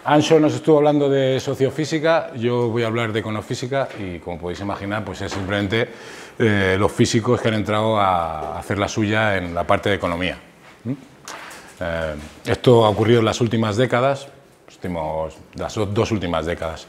Anxo nos estuvo hablando de sociofísica, yo voy a hablar de econofísica y, como podéis imaginar, pues es simplemente los físicos que han entrado a hacer la suya en la parte de economía. Esto ha ocurrido en las últimas décadas, las dos últimas décadas,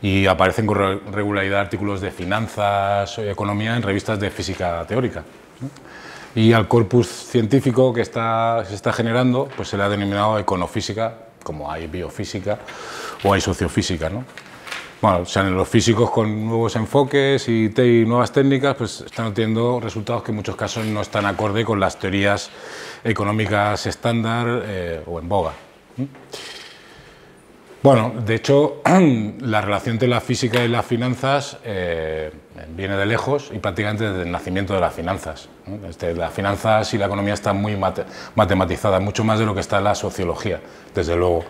y aparecen con regularidad artículos de finanzas y economía en revistas de física teórica. Y al corpus científico que se está generando, pues se le ha denominado econofísica, como hay biofísica o hay sociofísica, ¿no? Bueno, o sea, los físicos con nuevos enfoques y nuevas técnicas pues están obteniendo resultados que en muchos casos no están acorde con las teorías económicas estándar o en boga. Bueno, de hecho, la relación entre la física y las finanzas viene de lejos y prácticamente desde el nacimiento de las finanzas. Las finanzas y la economía están muy matematizadas, mucho más de lo que está en la sociología, desde luego.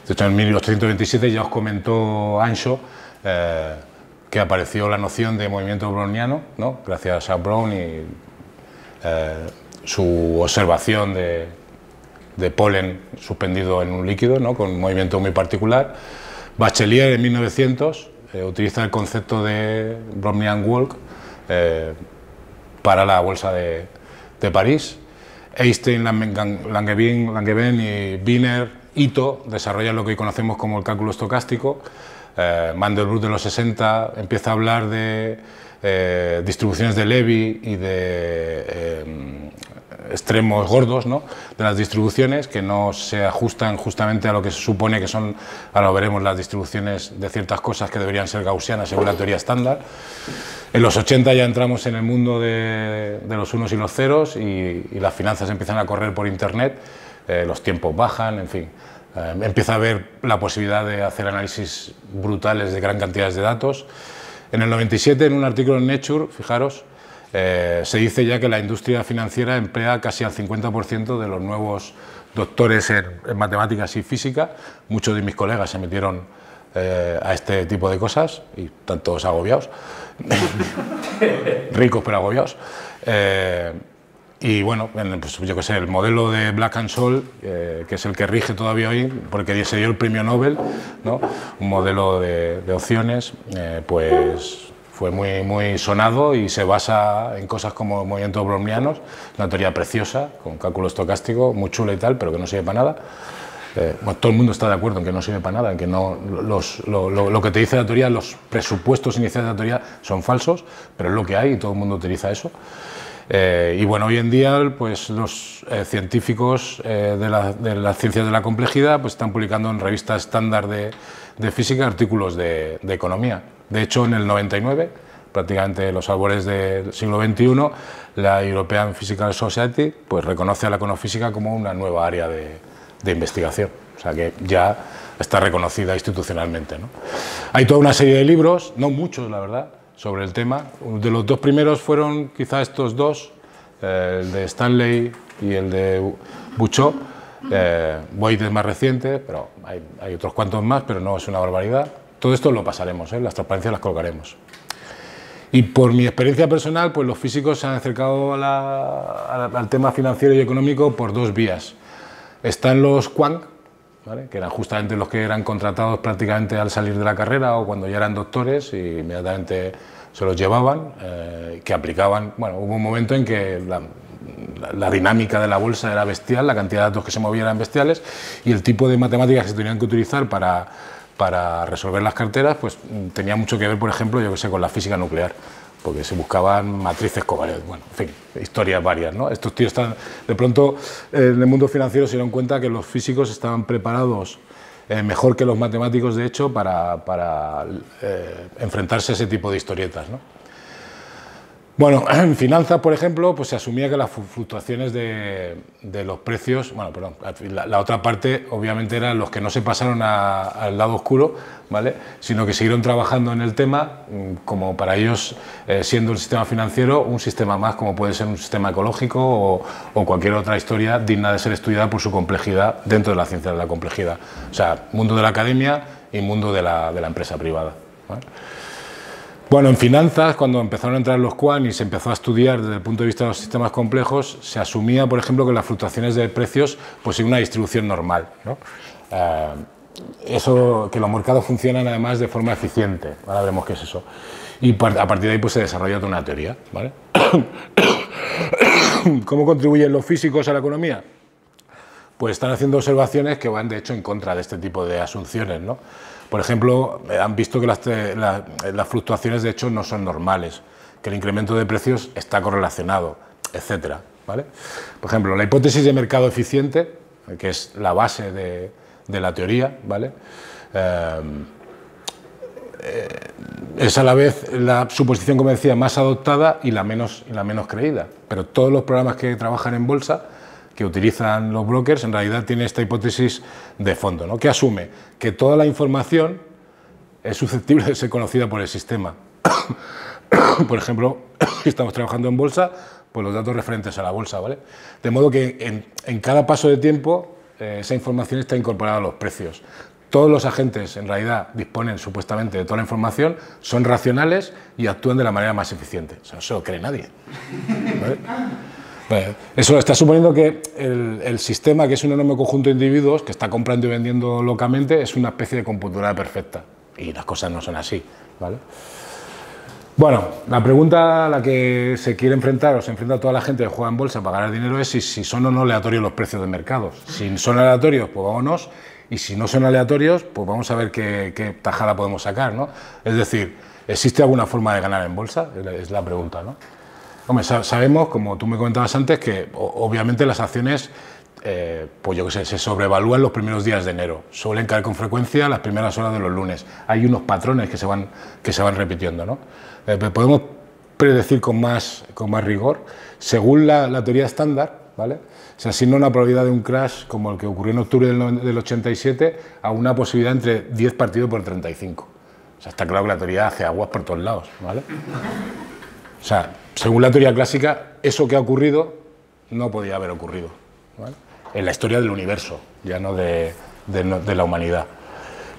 De hecho, en 1827 ya os comentó Anxo que apareció la noción de movimiento browniano, ¿no? Gracias a Brown y su observación de polen suspendido en un líquido, ¿no? Con un movimiento muy particular. Bachelier en 1900 utiliza el concepto de Brownian walk para la bolsa de París. Einstein, Langevin y Wiener, Ito desarrollan lo que hoy conocemos como el cálculo estocástico. Mandelbrot de los 60 empieza a hablar de distribuciones de Levy y de extremos gordos, ¿no? De las distribuciones que no se ajustan justamente a lo que se supone que son, ahora lo veremos, las distribuciones de ciertas cosas que deberían ser gaussianas según la teoría estándar. En los 80 ya entramos en el mundo de los unos y los ceros y las finanzas empiezan a correr por internet, los tiempos bajan, en fin. Empieza a haber la posibilidad de hacer análisis brutales de gran cantidades de datos. En el 97, en un artículo en Nature, fijaros, se dice ya que la industria financiera emplea casi al 50% de los nuevos doctores en matemáticas y física. Muchos de mis colegas se metieron a este tipo de cosas y están todos agobiados, ricos pero agobiados. Y bueno, pues yo qué sé, el modelo de Black and Scholes, que es el que rige todavía hoy, porque se dio el premio Nobel, ¿no? Un modelo de opciones, pues fue muy sonado y se basa en cosas como movimientos brownianos, una teoría preciosa, con cálculo estocástico, muy chula y tal, pero que no sirve para nada. Bueno, todo el mundo está de acuerdo en que no sirve para nada, en que no, lo que te dice la teoría, los presupuestos iniciales de la teoría son falsos, pero es lo que hay y todo el mundo utiliza eso. Y bueno, hoy en día pues los científicos de las ciencias de la complejidad pues están publicando en revistas estándar de física artículos de economía. De hecho, en el 99, prácticamente los albores del siglo XXI, la European Physical Society pues reconoce a la econofísica como una nueva área de investigación, o sea que ya está reconocida institucionalmente, ¿no? Hay toda una serie de libros, no muchos la verdad, sobre el tema. De los dos primeros fueron quizá estos dos, el de Stanley y el de Buchot. Boyd es más reciente, pero hay otros cuantos más, pero no es una barbaridad. Todo esto lo pasaremos, las transparencias las colgaremos. Y por mi experiencia personal, pues los físicos se han acercado al tema financiero y económico por dos vías. Están los quant, ¿vale? Que eran justamente los que eran contratados prácticamente al salir de la carrera o cuando ya eran doctores y inmediatamente se los llevaban, que aplicaban. Bueno, hubo un momento en que la dinámica de la bolsa era bestial, la cantidad de datos que se movían eran bestiales y el tipo de matemáticas que se tenían que utilizar para resolver las carteras pues tenía mucho que ver, por ejemplo, yo que sé, con la física nuclear, porque se buscaban matrices covalentes, bueno, en fin, historias varias, ¿no? Estos tíos están, de pronto, en el mundo financiero se dieron cuenta que los físicos estaban preparados mejor que los matemáticos, de hecho, para enfrentarse a ese tipo de historietas, ¿no? Bueno, en finanzas, por ejemplo, pues se asumía que las fluctuaciones de los precios, bueno, perdón, la otra parte obviamente eran los que no se pasaron al lado oscuro, ¿vale? Sino que siguieron trabajando en el tema, como para ellos, siendo el sistema financiero un sistema más, como puede ser un sistema ecológico o cualquier otra historia digna de ser estudiada por su complejidad dentro de la ciencia de la complejidad. O sea, mundo de la academia y mundo de la empresa privada, ¿vale? Bueno, en finanzas, cuando empezaron a entrar los quant y se empezó a estudiar desde el punto de vista de los sistemas complejos, se asumía, por ejemplo, que las fluctuaciones de precios pues siguen una distribución normal, ¿no? Eso, que los mercados funcionan además de forma eficiente. Ahora veremos qué es eso. Y a partir de ahí pues se desarrolla toda una teoría, ¿vale? ¿Cómo contribuyen los físicos a la economía? Pues están haciendo observaciones que van de hecho en contra de este tipo de asunciones, ¿no? Por ejemplo, han visto que las fluctuaciones de hecho no son normales, que el incremento de precios está correlacionado, etcétera, ¿vale? Por ejemplo, la hipótesis de mercado eficiente, que es la base de la teoría, ¿vale? Es a la vez la suposición, como decía, más adoptada y la menos creída. Pero todos los programas que trabajan en bolsa, que utilizan los brokers, en realidad tienen esta hipótesis de fondo, ¿no? Que asume que toda la información es susceptible de ser conocida por el sistema. Por ejemplo, si estamos trabajando en bolsa, pues los datos referentes a la bolsa, ¿vale? De modo que en cada paso de tiempo esa información está incorporada a los precios. Todos los agentes, en realidad, disponen supuestamente de toda la información, son racionales y actúan de la manera más eficiente. O sea, no se lo cree nadie, ¿vale? Bueno, eso está suponiendo que el sistema, que es un enorme conjunto de individuos que está comprando y vendiendo locamente, es una especie de computadora perfecta. Y las cosas no son así, ¿vale? Bueno, la pregunta a la que se quiere enfrentar, o se enfrenta toda la gente que juega en bolsa para ganar dinero, es si son o no aleatorios los precios de mercados. Si son aleatorios, pues vámonos, y si no son aleatorios, pues vamos a ver qué tajada podemos sacar, ¿no? Es decir, ¿existe alguna forma de ganar en bolsa? Es la pregunta, ¿no? Hombre, sabemos, como tú me comentabas antes, que obviamente las acciones, pues yo qué sé, se sobrevalúan los primeros días de enero. Suelen caer con frecuencia las primeras horas de los lunes. Hay unos patrones que se van repitiendo, ¿no? Podemos predecir con más rigor, según la teoría estándar, ¿vale? Se asigna una probabilidad de un crash como el que ocurrió en octubre del 87 a una posibilidad entre 10 partido por 35. O sea, está claro que la teoría hace aguas por todos lados, ¿vale? O sea, según la teoría clásica, eso que ha ocurrido no podía haber ocurrido, ¿vale? En la historia del universo, ya no de la humanidad.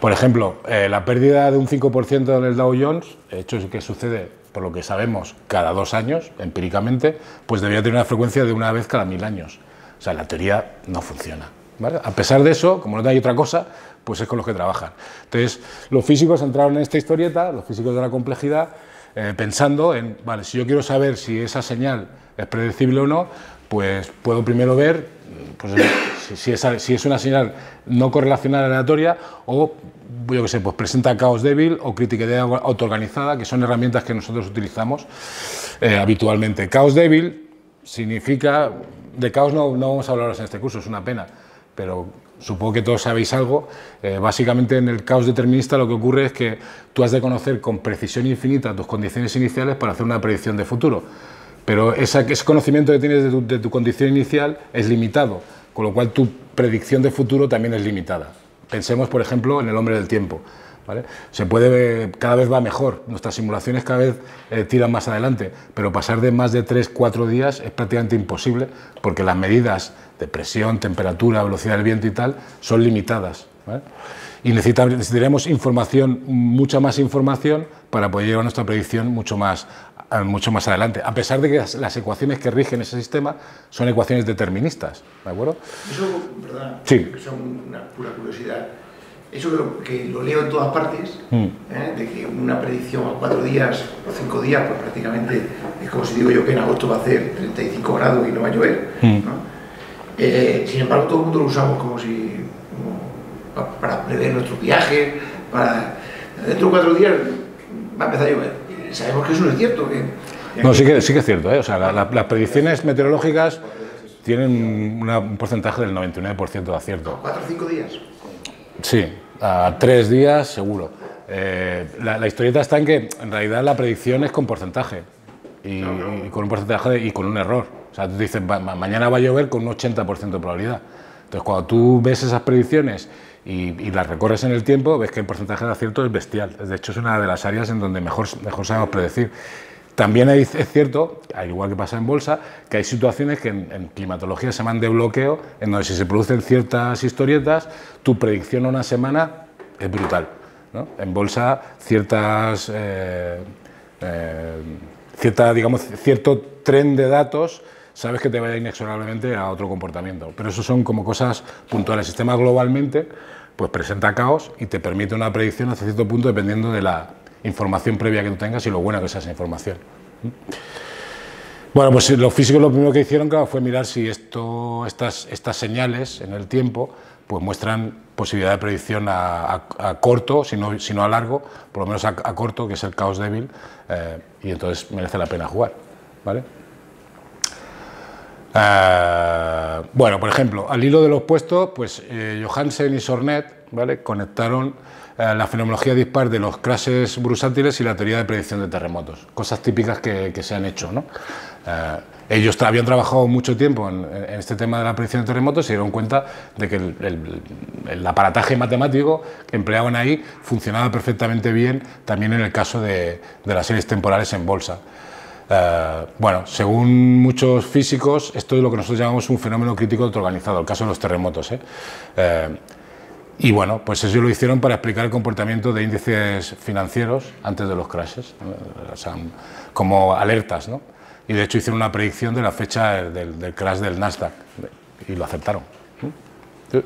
Por ejemplo, la pérdida de un 5% en el Dow Jones, hecho que sucede, por lo que sabemos, cada 2 años, empíricamente, pues debería tener una frecuencia de una vez cada 1000 años. O sea, la teoría no funciona, ¿vale? A pesar de eso, como no hay otra cosa, pues es con los que trabajan. Entonces, los físicos entraron en esta historieta, los físicos de la complejidad, pensando en, vale, si yo quiero saber si esa señal es predecible o no, pues puedo primero ver pues, si es una señal no correlacional aleatoria o, yo qué sé, pues presenta caos débil o crítica de autoorganizada, que son herramientas que nosotros utilizamos habitualmente. Caos débil significa, de caos no vamos a hablaros en este curso, es una pena, pero supongo que todos sabéis algo. Básicamente en el caos determinista lo que ocurre es que tú has de conocer con precisión infinita tus condiciones iniciales para hacer una predicción de futuro, pero ese conocimiento que tienes de tu condición inicial es limitado, con lo cual tu predicción de futuro también es limitada. Pensemos, por ejemplo, en el hombre del tiempo, ¿vale? Cada vez va mejor, nuestras simulaciones cada vez tiran más adelante, pero pasar de más de 3-4 días es prácticamente imposible porque las medidas de presión, temperatura, velocidad del viento y tal son limitadas, ¿vale? Y necesitaremos información, mucha más información para poder llevar nuestra predicción mucho más adelante, a pesar de que las ecuaciones que rigen ese sistema son ecuaciones deterministas, ¿de acuerdo? Eso, perdona, sí. Que son una pura curiosidad. Eso que lo leo en todas partes, de que una predicción a 4 días o 5 días, pues prácticamente es como si digo yo que en agosto va a hacer 35 grados y no va a llover, ¿no? Sin embargo, todo el mundo lo usamos como para prever nuestros viajes, dentro de 4 días va a empezar a llover. Y sabemos que eso no es cierto. No, sí que es cierto, ¿eh? O sea, las predicciones meteorológicas tienen un porcentaje del 99% de acierto. ¿4 o 5 días? Sí, a 3 días seguro. La historieta está en que en realidad la predicción es con porcentaje y con un porcentaje y con un error. O sea, tú dices, mañana va a llover con un 80% de probabilidad. Entonces, cuando tú ves esas predicciones y las recorres en el tiempo, ves que el porcentaje de acierto es bestial. De hecho, es una de las áreas en donde mejor sabemos predecir. También es cierto, al igual que pasa en bolsa, que hay situaciones que en climatología se llaman de bloqueo, en donde si se producen ciertas historietas, tu predicción a una semana es brutal, ¿no? En bolsa, ciertas cierto tren de datos, sabes que te va a ir inexorablemente a otro comportamiento. Pero eso son como cosas puntuales. El sistema globalmente pues presenta caos y te permite una predicción hasta cierto punto dependiendo de la información previa que tú tengas y lo buena que sea esa información. Bueno, pues los físicos lo primero que hicieron, claro, fue mirar si estas señales en el tiempo pues muestran posibilidad de predicción a corto, si no a largo, por lo menos a corto, que es el caos débil, y entonces merece la pena jugar, ¿vale? Bueno, por ejemplo, al hilo de los puestos, pues Johansen y Sornet, ¿vale?, conectaron la fenomenología dispar de los crashes bursátiles y la teoría de predicción de terremotos, cosas típicas que se han hecho, ¿no? Ellos habían trabajado mucho tiempo en este tema de la predicción de terremotos y se dieron cuenta de que el aparataje matemático que empleaban ahí funcionaba perfectamente bien también en el caso de las series temporales en bolsa. Bueno, según muchos físicos, esto es lo que nosotros llamamos un fenómeno crítico autoorganizado, el caso de los terremotos, y bueno, pues eso lo hicieron para explicar el comportamiento de índices financieros antes de los crashes, ¿no? O sea, como alertas, ¿no? Y de hecho hicieron una predicción de la fecha del crash del Nasdaq y lo acertaron. ¿Sí?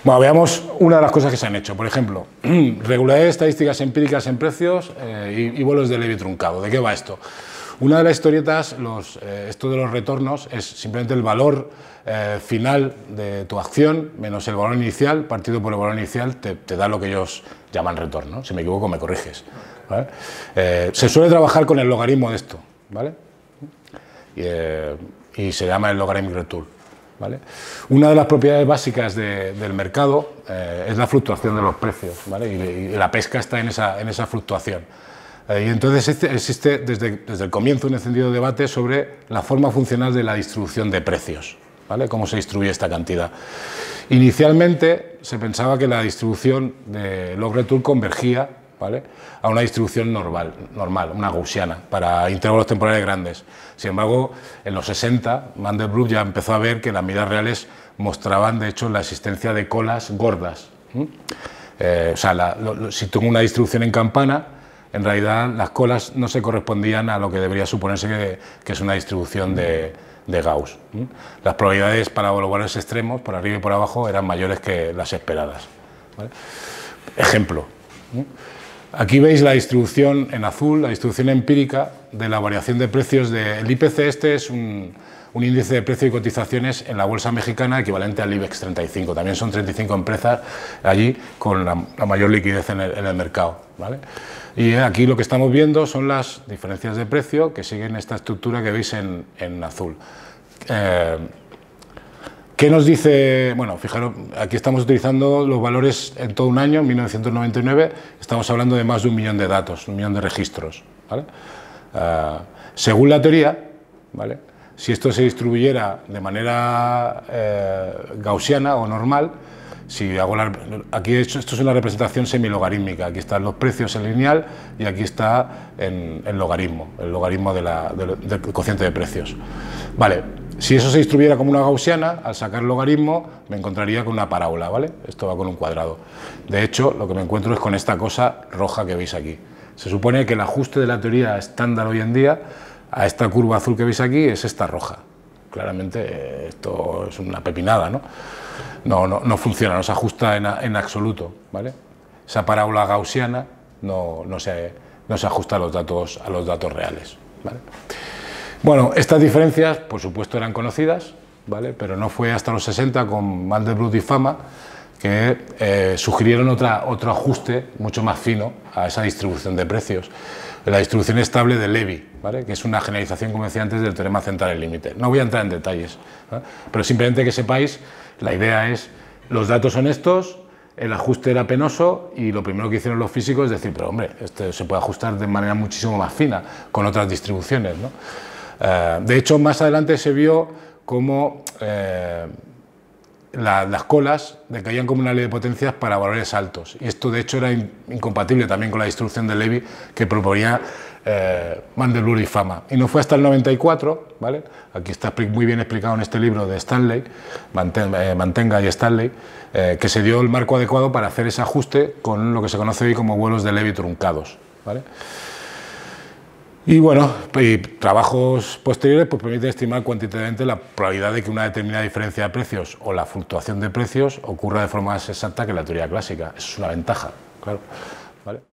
Bueno, veamos una de las cosas que se han hecho. Por ejemplo, regularidades estadísticas empíricas en precios y vuelos de Levy truncado. ¿De qué va esto? Una de las historietas, esto de los retornos, es simplemente el valor final de tu acción menos el valor inicial, partido por el valor inicial, te da lo que ellos llaman retorno. Si me equivoco, me corriges, ¿vale? Se suele trabajar con el logaritmo de esto, ¿vale? Y se llama el logarithmic return, ¿vale? Una de las propiedades básicas del mercado es la fluctuación de los precios, ¿vale? Y la pesca está en esa fluctuación. Y entonces existe desde el comienzo un encendido debate sobre la forma funcional de la distribución de precios, ¿vale? Cómo se distribuye esta cantidad. Inicialmente se pensaba que la distribución de log return convergía, ¿vale?, a una distribución normal, una gaussiana, para intervalos temporales grandes. Sin embargo, en los 60, Mandelbrot ya empezó a ver que las medidas reales mostraban, de hecho, la existencia de colas gordas. O sea, si tengo una distribución en campana, en realidad las colas no se correspondían a lo que debería suponerse que es una distribución de Gauss. Las probabilidades para los valores extremos, por arriba y por abajo, eran mayores que las esperadas, ¿vale? Ejemplo. Aquí veis la distribución en azul, la distribución empírica de la variación de precios el IPC. Este es un índice de precio y cotizaciones en la bolsa mexicana equivalente al IBEX 35. También son 35 empresas allí con la mayor liquidez en el mercado, ¿vale? Y aquí lo que estamos viendo son las diferencias de precio que siguen esta estructura que veis en azul. ¿Qué nos dice? Bueno, fijaros, aquí estamos utilizando los valores en todo un año, en 1999, estamos hablando de más de 1 millón de datos, 1 millón de registros, ¿vale? Según la teoría, ¿vale?, si esto se distribuyera de manera gaussiana o normal, si hago aquí de hecho esto es una representación semilogarítmica, aquí están los precios en lineal y aquí está en logaritmo, el logaritmo del cociente de precios. Vale. Si eso se distribuyera como una gaussiana, al sacar el logaritmo me encontraría con una parábola, ¿vale? Esto va con un cuadrado. De hecho, lo que me encuentro es con esta cosa roja que veis aquí. Se supone que el ajuste de la teoría estándar hoy en día a esta curva azul que veis aquí es esta roja. Claramente esto es una pepinada, ¿no? No funciona, no se ajusta en absoluto, ¿vale? Esa parábola gaussiana no se ajusta a los datos reales, ¿vale? Bueno, estas diferencias, por supuesto, eran conocidas, ¿vale?, pero no fue hasta los 60 con Mandelbrot y Fama que sugirieron otro ajuste mucho más fino a esa distribución de precios, la distribución estable de Levy, ¿vale?, que es una generalización, como decía antes, del teorema central del límite. No voy a entrar en detalles, ¿vale?, pero simplemente que sepáis, la idea es, los datos son estos, el ajuste era penoso y lo primero que hicieron los físicos es decir, pero hombre, esto se puede ajustar de manera muchísimo más fina con otras distribuciones, ¿no? De hecho, más adelante se vio cómo las colas decaían como una ley de potencias para valores altos, y esto de hecho era incompatible también con la distribución de Levy que proponía Mandelbrot y Fama. Y no fue hasta el 94, ¿vale?, aquí está muy bien explicado en este libro de Stanley, Mantenga y Stanley, que se dio el marco adecuado para hacer ese ajuste con lo que se conoce hoy como vuelos de Levy truncados, ¿vale? Y bueno, y trabajos posteriores pues permiten estimar cuantitativamente la probabilidad de que una determinada diferencia de precios o la fluctuación de precios ocurra de forma más exacta que la teoría clásica. Eso es una ventaja, claro. ¿Vale?